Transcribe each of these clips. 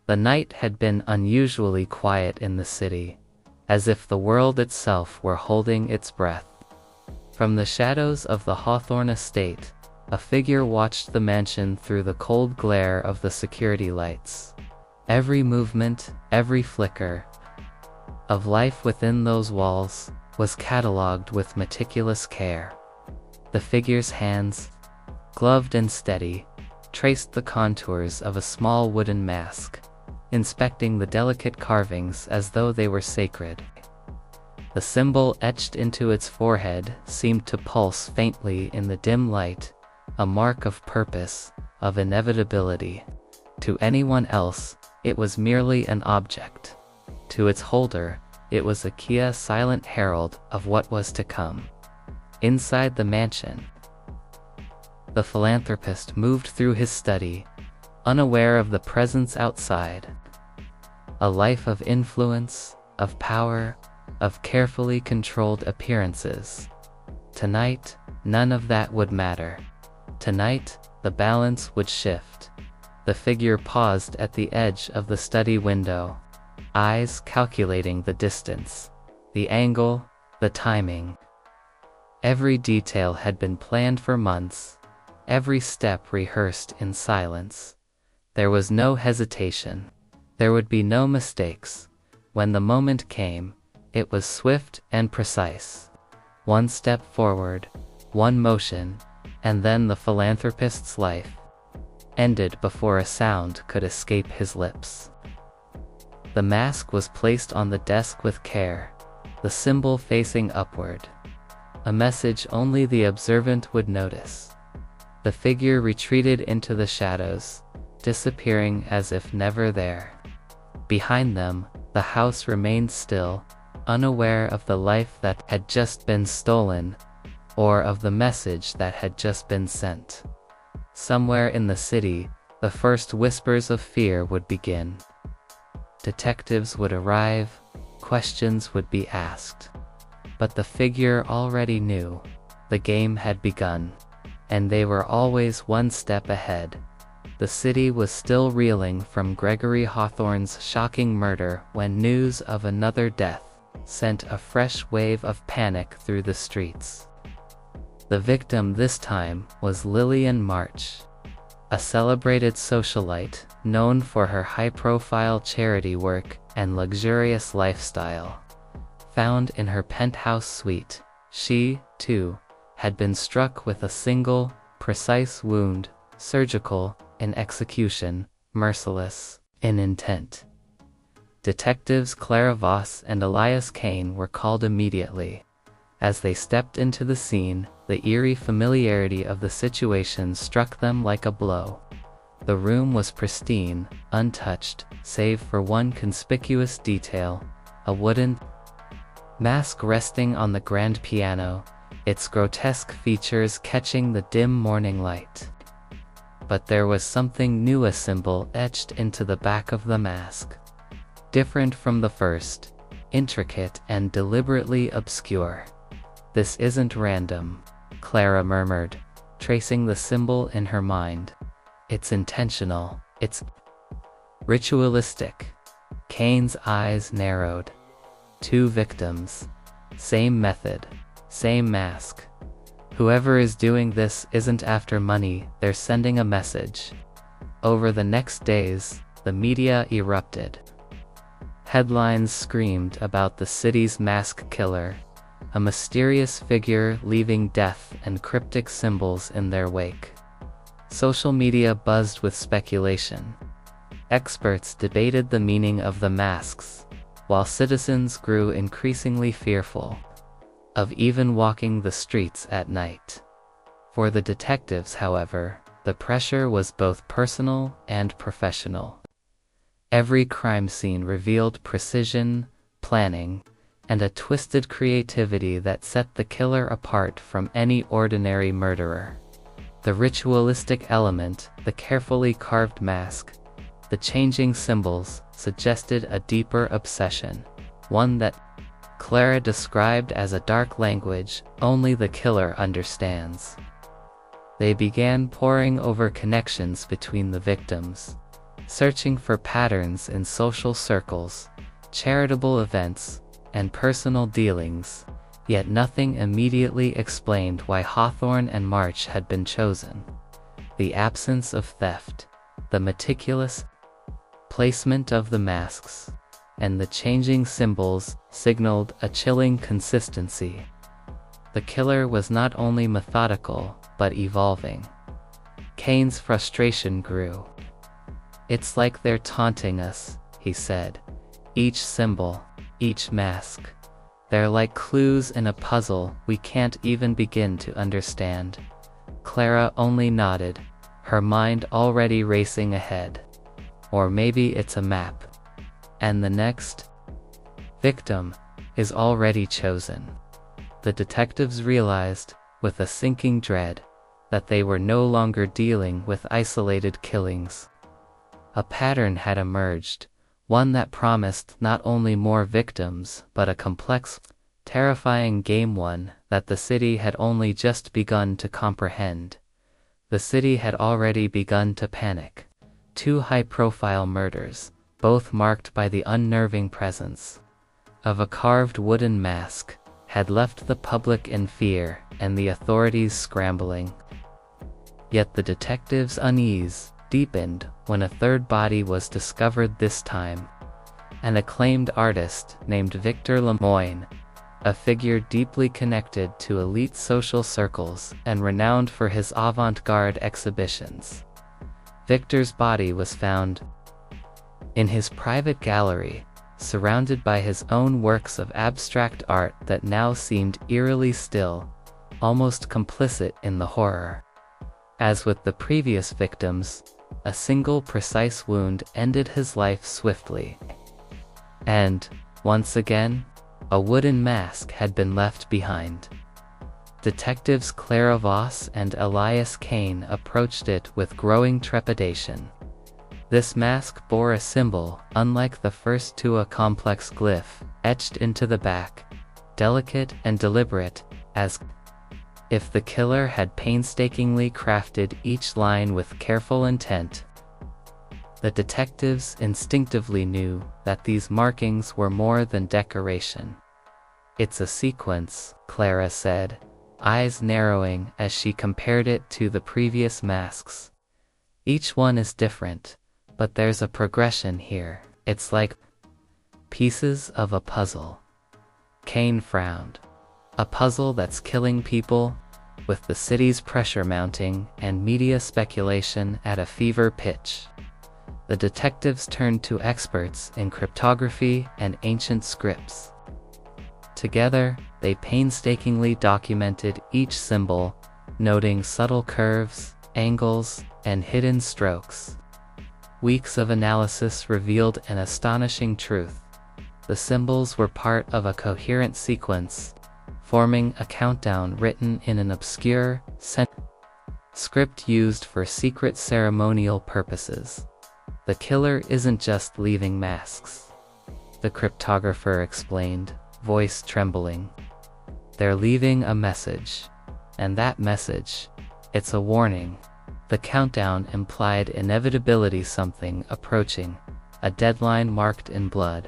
The night had been unusually quiet in the city, as if the world itself were holding its breath. From the shadows of the Hawthorne estate, a figure watched the mansion through the cold glare of the security lights. Every movement, every flicker of life within those walls was catalogued with meticulous care. The figure's hands, gloved and steady, traced the contours of a small wooden mask, inspecting the delicate carvings as though they were sacred. The symbol etched into its forehead seemed to pulse faintly in the dim light, a mark of purpose, of inevitability. To anyone else, it was merely an object. To its holder, it was a key, silent herald of what was to come. Inside the mansion, the philanthropist moved through his study, unaware of the presence outside. A life of influence, of power, of carefully controlled appearances. Tonight, none of that would matter. Tonight, the balance would shift. The figure paused at the edge of the study window, eyes calculating the distance, the angle, the timing. Every detail had been planned for months, every step rehearsed in silence. There was no hesitation. There would be no mistakes. When the moment came, it was swift and precise. One step forward, one motion, and then the philanthropist's life ended before a sound could escape his lips. The mask was placed on the desk with care, the symbol facing upward. A message only the observant would notice. The figure retreated into the shadows, disappearing as if never there. Behind them, the house remained still, unaware of the life that had just been stolen, or of the message that had just been sent. Somewhere in the city, the first whispers of fear would begin. Detectives would arrive, questions would be asked. But the figure already knew. The game had begun. And they were always one step ahead. The city was still reeling from Gregory Hawthorne's shocking murder when news of another death sent a fresh wave of panic through the streets. The victim this time was Lillian March, a celebrated socialite known for her high-profile charity work and luxurious lifestyle. Found in her penthouse suite, she, too, had been struck with a single, precise wound, surgical in execution, merciless in intent. Detectives Clara Voss and Elias Kane were called immediately. As they stepped into the scene, the eerie familiarity of the situation struck them like a blow. The room was pristine, untouched, save for one conspicuous detail, a wooden mask resting on the grand piano, its grotesque features catching the dim morning light. But there was something new, a symbol etched into the back of the mask. Different from the first, intricate and deliberately obscure. "This isn't random," Clara murmured, tracing the symbol in her mind. "It's intentional, it's ritualistic." Kane's eyes narrowed. Two victims. Same method. Same mask. Whoever is doing this isn't after money, they're sending a message. Over the next days, the media erupted. Headlines screamed about the city's mask killer, a mysterious figure leaving death and cryptic symbols in their wake. Social media buzzed with speculation. Experts debated the meaning of the masks, while citizens grew increasingly fearful of even walking the streets at night. For the detectives, however, the pressure was both personal and professional. Every crime scene revealed precision, planning, and a twisted creativity that set the killer apart from any ordinary murderer. The ritualistic element, the carefully carved mask, the changing symbols, suggested a deeper obsession, one that Clara described as a dark language only the killer understands. They began poring over connections between the victims, searching for patterns in social circles, charitable events, and personal dealings, yet nothing immediately explained why Hawthorne and March had been chosen. The absence of theft, the meticulous placement of the masks, and the changing symbols signaled a chilling consistency. The killer was not only methodical, but evolving. Kane's frustration grew. "It's like they're taunting us," he said. "Each symbol, each mask. They're like clues in a puzzle we can't even begin to understand." Clara only nodded, her mind already racing ahead. Or maybe it's a map. And the next victim is already chosen. The detectives realized, with a sinking dread, that they were no longer dealing with isolated killings. A pattern had emerged, one that promised not only more victims but a complex, terrifying game, one that the city had only just begun to comprehend. The city had already begun to panic. 2 high-profile murders, both marked by the unnerving presence of a carved wooden mask, had left the public in fear and the authorities scrambling. Yet the detectives' unease deepened when a 3rd body was discovered, this time an acclaimed artist named Victor Lemoyne, a figure deeply connected to elite social circles and renowned for his avant-garde exhibitions. Victor's body was found in his private gallery, surrounded by his own works of abstract art that now seemed eerily still, almost complicit in the horror. As with the previous victims, a single precise wound ended his life swiftly. And, once again, a wooden mask had been left behind. Detectives Clara Voss and Elias Kane approached it with growing trepidation. This mask bore a symbol unlike the first two, a complex glyph, etched into the back, delicate and deliberate, as if the killer had painstakingly crafted each line with careful intent. The detectives instinctively knew that these markings were more than decoration. "It's a sequence," Clara said, eyes narrowing as she compared it to the previous masks. "Each one is different, but there's a progression here. It's like pieces of a puzzle." Kane frowned. "A puzzle that's killing people, with the city's pressure mounting and media speculation at a fever pitch." The detectives turned to experts in cryptography and ancient scripts. Together, they painstakingly documented each symbol, noting subtle curves, angles, and hidden strokes. Weeks of analysis revealed an astonishing truth. The symbols were part of a coherent sequence, forming a countdown written in an obscure script used for secret ceremonial purposes. "The killer isn't just leaving masks," the cryptographer explained, voice trembling. "They're leaving a message. And that message, it's a warning." The countdown implied inevitability, something approaching, a deadline marked in blood.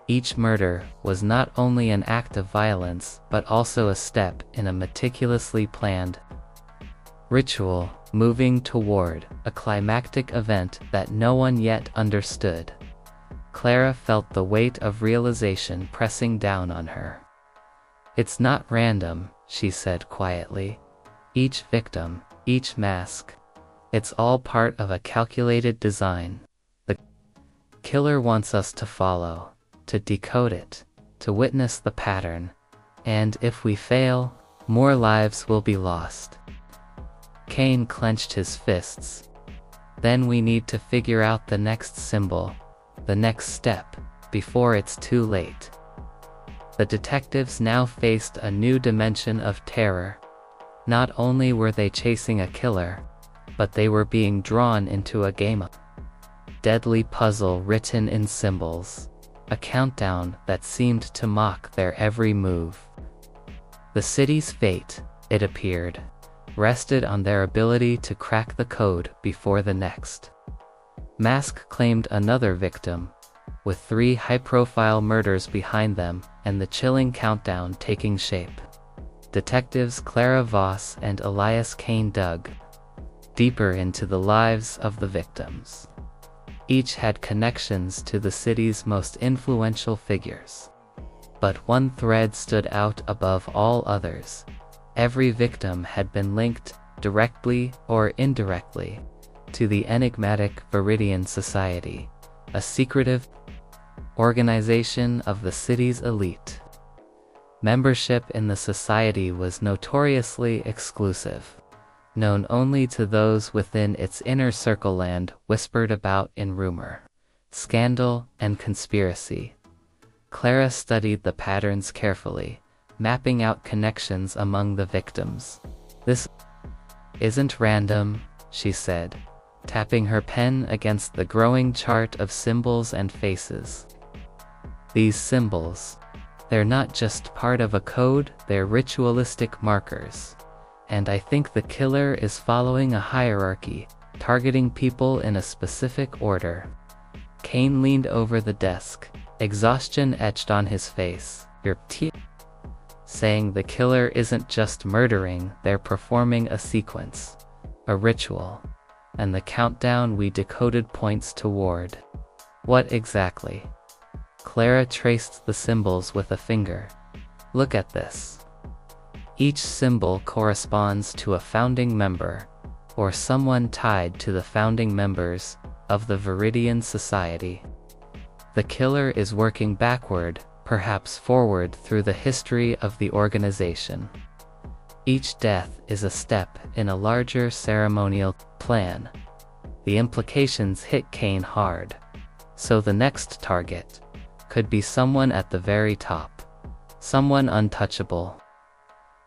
Each murder was not only an act of violence but also a step in a meticulously planned ritual, moving toward a climactic event that no one yet understood. Clara felt the weight of realization pressing down on her. "It's not random," she said quietly. "Each victim, each mask, it's all part of a calculated design. The killer wants us to follow, to decode it, to witness the pattern, and if we fail, more lives will be lost." Kane clenched his fists. "Then we need to figure out the next symbol, the next step, before it's too late." The detectives now faced a new dimension of terror. Not only were they chasing a killer, but they were being drawn into a game of deadly puzzle written in symbols, a countdown that seemed to mock their every move. The city's fate, it appeared, rested on their ability to crack the code before the next Mask claimed another victim, with 3 high-profile murders behind them and the chilling countdown taking shape. Detectives Clara Voss and Elias Kane dug deeper into the lives of the victims. Each had connections to the city's most influential figures. But one thread stood out above all others. Every victim had been linked, directly or indirectly, to the enigmatic Viridian Society, a secretive organization of the city's elite. Membership in the society was notoriously exclusive, known only to those within its inner circle, land whispered about in rumor, scandal, and conspiracy. Clara studied the patterns carefully, mapping out connections among the victims. "This isn't random," she said, tapping her pen against the growing chart of symbols and faces. "These symbols, they're not just part of a code, they're ritualistic markers. And I think the killer is following a hierarchy, targeting people in a specific order." Kane leaned over the desk, exhaustion etched on his face. "You're saying the killer isn't just murdering, they're performing a sequence, a ritual, and the countdown we decoded points toward." "What exactly?" Clara traced the symbols with a finger. "Look at this. Each symbol corresponds to a founding member, or someone tied to the founding members, of the Viridian Society. The killer is working backward, perhaps forward through the history of the organization. Each death is a step in a larger ceremonial plan." The implications hit Kane hard. So the next target could be someone at the very top, someone untouchable.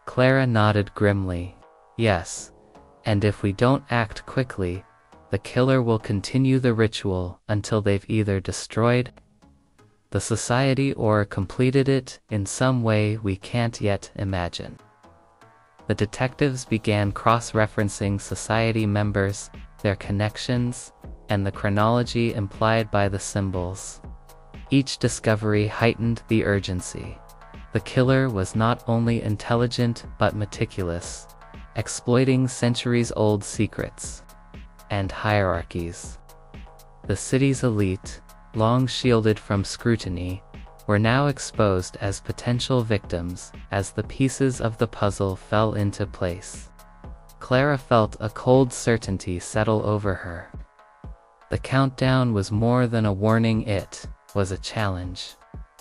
Clara nodded grimly. "Yes, and if we don't act quickly, the killer will continue the ritual until they've either destroyed the society or completed it in some way we can't yet imagine." The detectives began cross-referencing society members, their connections, and the chronology implied by the symbols. Each discovery heightened the urgency. The killer was not only intelligent but meticulous, exploiting centuries-old secrets and hierarchies. The city's elite, long shielded from scrutiny, were now exposed as potential victims as the pieces of the puzzle fell into place. Clara felt a cold certainty settle over her. The countdown was more than a warning, it was a challenge.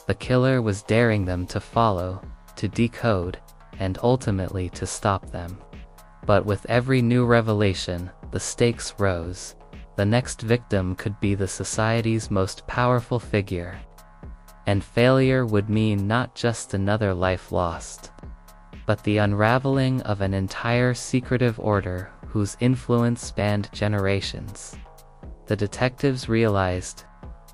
The killer was daring them to follow, to decode, and ultimately to stop them. But with every new revelation, the stakes rose. The next victim could be the society's most powerful figure. And failure would mean not just another life lost, but the unraveling of an entire secretive order whose influence spanned generations. The detectives realized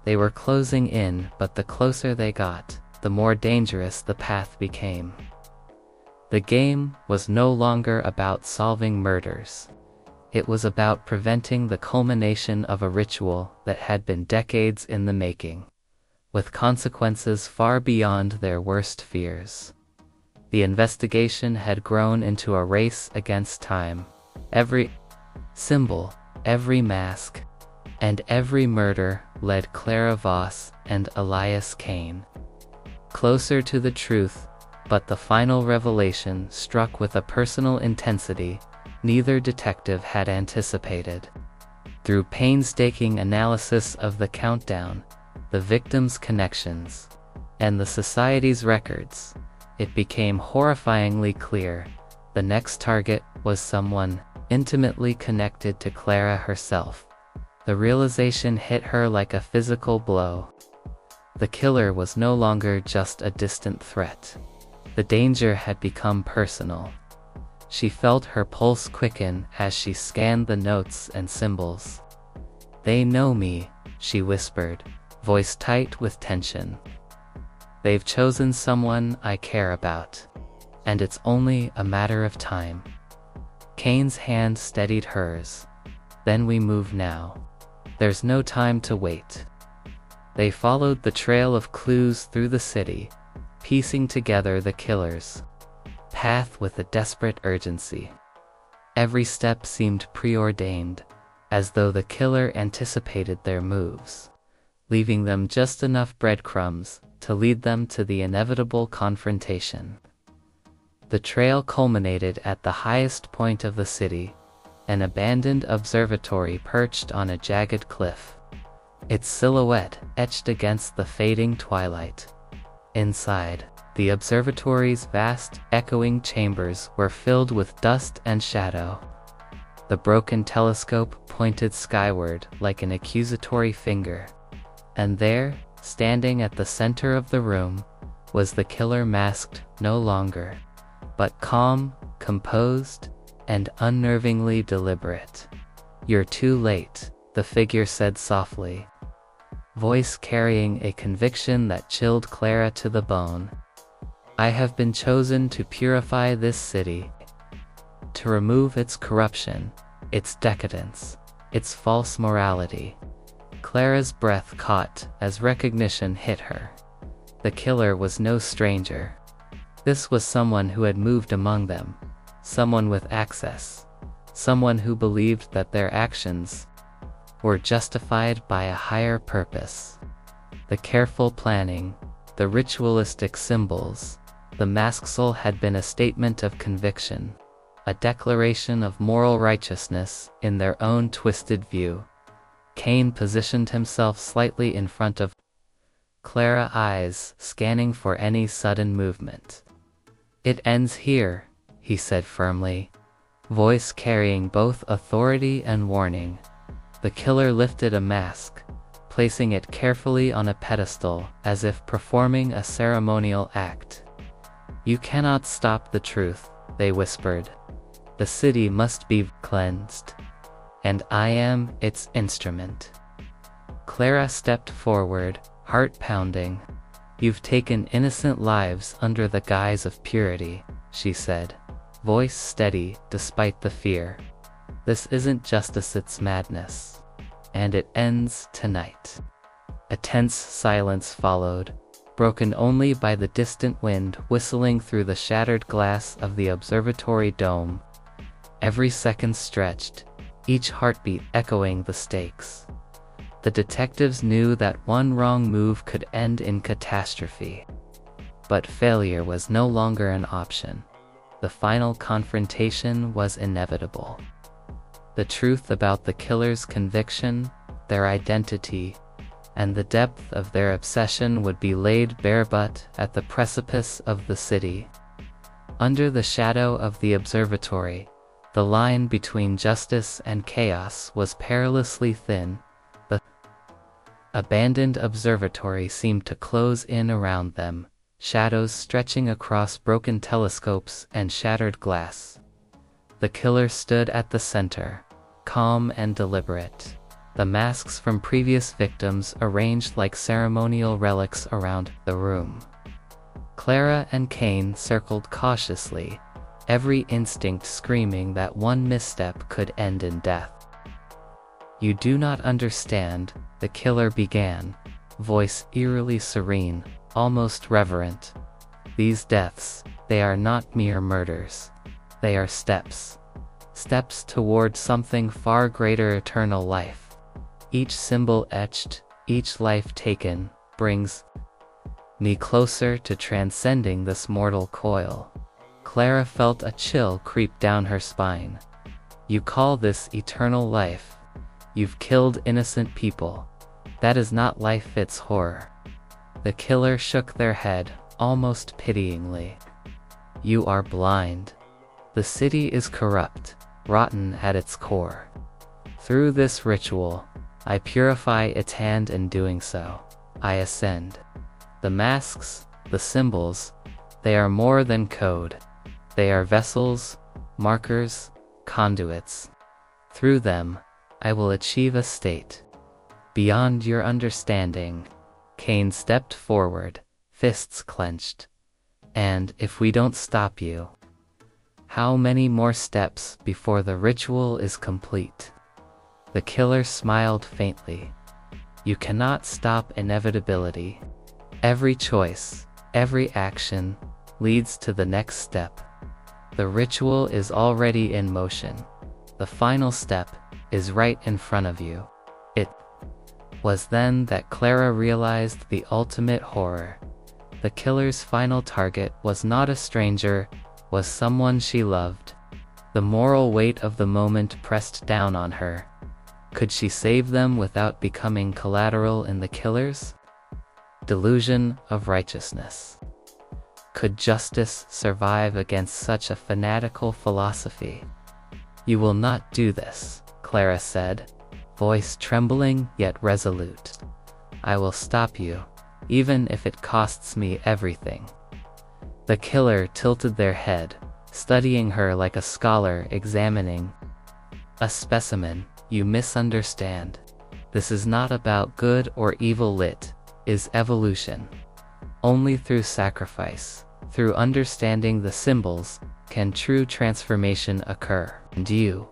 they were closing in, but the closer they got, the more dangerous the path became. The game was no longer about solving murders. It was about preventing the culmination of a ritual that had been decades in the making, with consequences far beyond their worst fears. The investigation had grown into a race against time. Every symbol, every mask, and every murder led Clara Voss and Elias Kane closer to the truth, but the final revelation struck with a personal intensity neither detective had anticipated. Through painstaking analysis of the countdown, the victims' connections, and the society's records, it became horrifyingly clear the next target was someone intimately connected to Clara herself. The realization hit her like a physical blow. The killer was no longer just a distant threat. The danger had become personal. She felt her pulse quicken as she scanned the notes and symbols. "They know me," she whispered, voice tight with tension. "They've chosen someone I care about. And it's only a matter of time." Kane's hand steadied hers. "Then we move now." There's no time to wait. They followed the trail of clues through the city, piecing together the killer's path with a desperate urgency. Every step seemed preordained, as though the killer anticipated their moves, leaving them just enough breadcrumbs to lead them to the inevitable confrontation. The trail culminated at the highest point of the city, an abandoned observatory perched on a jagged cliff, its silhouette etched against the fading twilight. Inside, the observatory's vast, echoing chambers were filled with dust and shadow. The broken telescope pointed skyward like an accusatory finger. And there, standing at the center of the room, was the killer, masked no longer, but calm, composed, and unnervingly deliberate. "You're too late," the figure said softly, voice carrying a conviction that chilled Clara to the bone. "I have been chosen to purify this city, to remove its corruption, its decadence, its false morality." Clara's breath caught as recognition hit her. The killer was no stranger. This was someone who had moved among them, someone with access, someone who believed that their actions were justified by a higher purpose. The careful planning, the ritualistic symbols, the masksul had been a statement of conviction, a declaration of moral righteousness in their own twisted view. Kane positioned himself slightly in front of Clara, eyes scanning for any sudden movement. "It ends here," he said firmly, voice carrying both authority and warning. The killer lifted a mask, placing it carefully on a pedestal as if performing a ceremonial act. "You cannot stop the truth," they whispered. "The city must be cleansed, and I am its instrument." Clara stepped forward, heart pounding. "You've taken innocent lives under the guise of purity," she said, voice steady despite the fear. "This isn't justice, it's madness. And it ends tonight." A tense silence followed, broken only by the distant wind whistling through the shattered glass of the observatory dome. Every second stretched, each heartbeat echoing the stakes. The detectives knew that one wrong move could end in catastrophe. But failure was no longer an option. The final confrontation was inevitable. The truth about the killer's conviction, their identity, and the depth of their obsession would be laid bare, but at the precipice of the city. Under the shadow of the observatory, the line between justice and chaos was perilously thin. The abandoned observatory seemed to close in around them, shadows stretching across broken telescopes and shattered glass. The killer stood at the center, calm and deliberate, the masks from previous victims arranged like ceremonial relics around the room. Clara and Kane circled cautiously, every instinct screaming that one misstep could end in death. "You do not understand," the killer began, voice eerily serene, almost reverent. "These deaths, they are not mere murders. They are steps. Steps toward something far greater, eternal life. Each symbol etched, each life taken, brings me closer to transcending this mortal coil." Clara felt a chill creep down her spine. "You call this eternal life? You've killed innocent people. That is not life, it's horror." The killer shook their head, almost pityingly. "You are blind. The city is corrupt, rotten at its core. Through this ritual, I purify its hand. In doing so, I ascend. The masks, the symbols, they are more than code. They are vessels, markers, conduits. Through them, I will achieve a state beyond your understanding." Kane stepped forward, fists clenched. "And if we don't stop you, how many more steps before the ritual is complete?" The killer smiled faintly. You cannot stop inevitability. Every choice, every action, leads to the next step. The ritual is already in motion. The final step is right in front of you. It was then that Clara realized the ultimate horror. The killer's final target was not a stranger, was someone she loved. The moral weight of the moment pressed down on her. Could she save them without becoming collateral in the killer's delusion of righteousness? Could justice survive against such a fanatical philosophy? You will not do this, Clara said, voice trembling yet resolute. I will stop you, even if it costs me everything. The killer tilted their head, studying her like a scholar examining a specimen. You misunderstand. This is not about good or evil, it is evolution. Only through sacrifice, through understanding the symbols, can true transformation occur. And you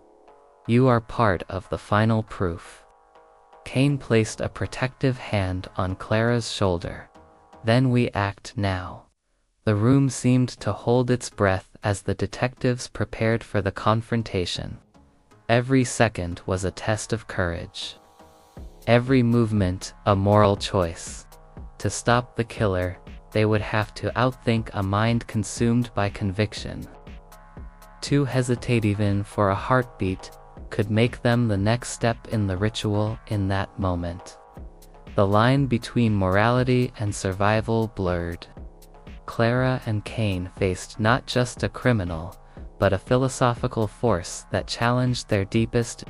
are part of the final proof. Cain placed a protective hand on Clara's shoulder. Then we act now. The room seemed to hold its breath as the detectives prepared for the confrontation. Every second was a test of courage. Every movement a moral choice. To stop the killer, they would have to outthink a mind consumed by conviction. To hesitate even for a heartbeat could make them the next step in the ritual in that moment. The line between morality and survival blurred. Clara and Cain faced not just a criminal, but a philosophical force that challenged their deepest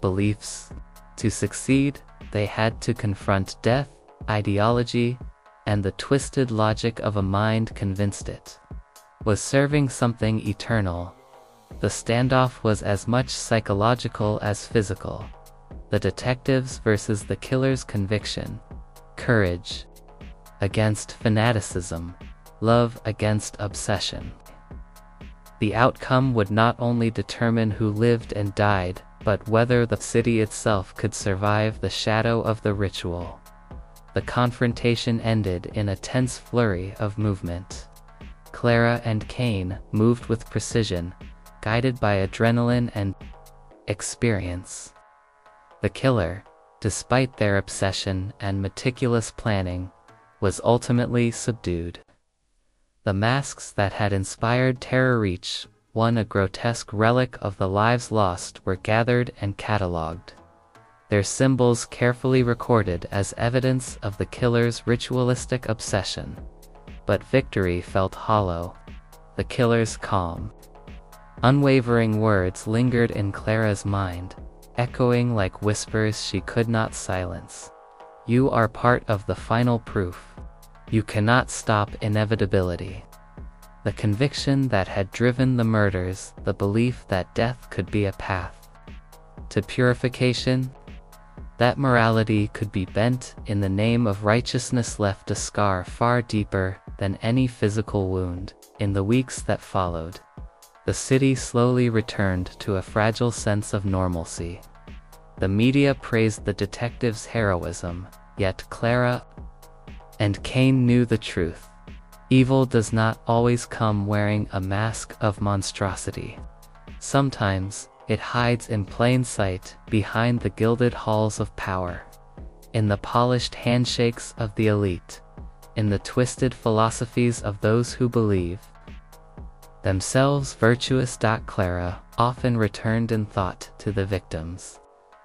beliefs. To succeed, they had to confront death, ideology, and the twisted logic of a mind convinced it was serving something eternal. The standoff was as much psychological as physical. The detectives versus the killer's conviction. Courage against fanaticism. Love against obsession. The outcome would not only determine who lived and died, but whether the city itself could survive the shadow of the ritual. The confrontation ended in a tense flurry of movement. Clara and Cain moved with precision, guided by adrenaline and experience. The killer, despite their obsession and meticulous planning, was ultimately subdued. The masks that had inspired terror, each one a grotesque relic of the lives lost, were gathered and catalogued. Their symbols carefully recorded as evidence of the killer's ritualistic obsession. But victory felt hollow. The killer's calm, unwavering words lingered in Clara's mind, echoing like whispers she could not silence. You are part of the final proof. You cannot stop inevitability. The conviction that had driven the murders, the belief that death could be a path to purification, that morality could be bent in the name of righteousness, left a scar far deeper than any physical wound. In the weeks that followed, the city slowly returned to a fragile sense of normalcy. The media praised the detectives' heroism, yet Clara and Cain knew the truth. Evil does not always come wearing a mask of monstrosity. Sometimes, it hides in plain sight, behind the gilded halls of power. In the polished handshakes of the elite. In the twisted philosophies of those who believe themselves virtuous. Clara often returned in thought to the victims,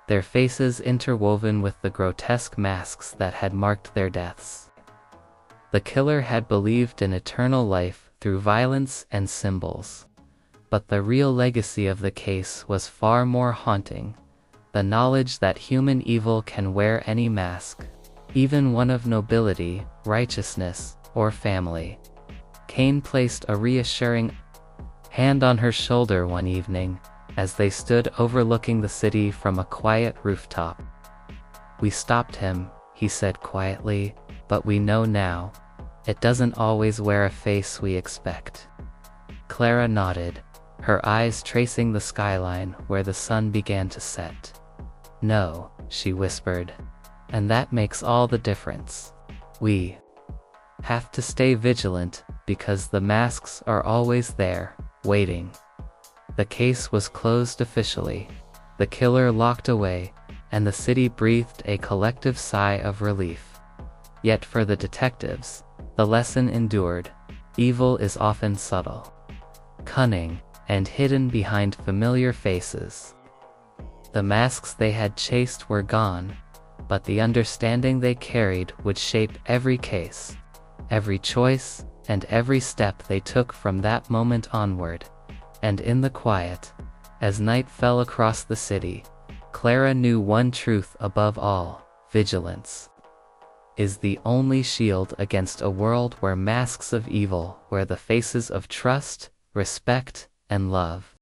their faces interwoven with the grotesque masks that had marked their deaths. The killer had believed in eternal life through violence and symbols. But the real legacy of the case was far more haunting. The knowledge that human evil can wear any mask, even one of nobility, righteousness, or family. Cain placed a reassuring hand on her shoulder one evening, as they stood overlooking the city from a quiet rooftop. We stopped him, he said quietly, but we know now. It doesn't always wear a face we expect. Clara nodded, her eyes tracing the skyline where the sun began to set. No, she whispered. And that makes all the difference. We have to stay vigilant, because the masks are always there, waiting. The case was closed officially. The killer locked away, and the city breathed a collective sigh of relief. Yet for the detectives, the lesson endured. Evil is often subtle, cunning, and hidden behind familiar faces. The masks they had chased were gone, but the understanding they carried would shape every case, every choice, and every step they took from that moment onward. And in the quiet, as night fell across the city, Clara knew one truth above all: vigilance is the only shield against a world where masks of evil wear the faces of trust, respect, and love.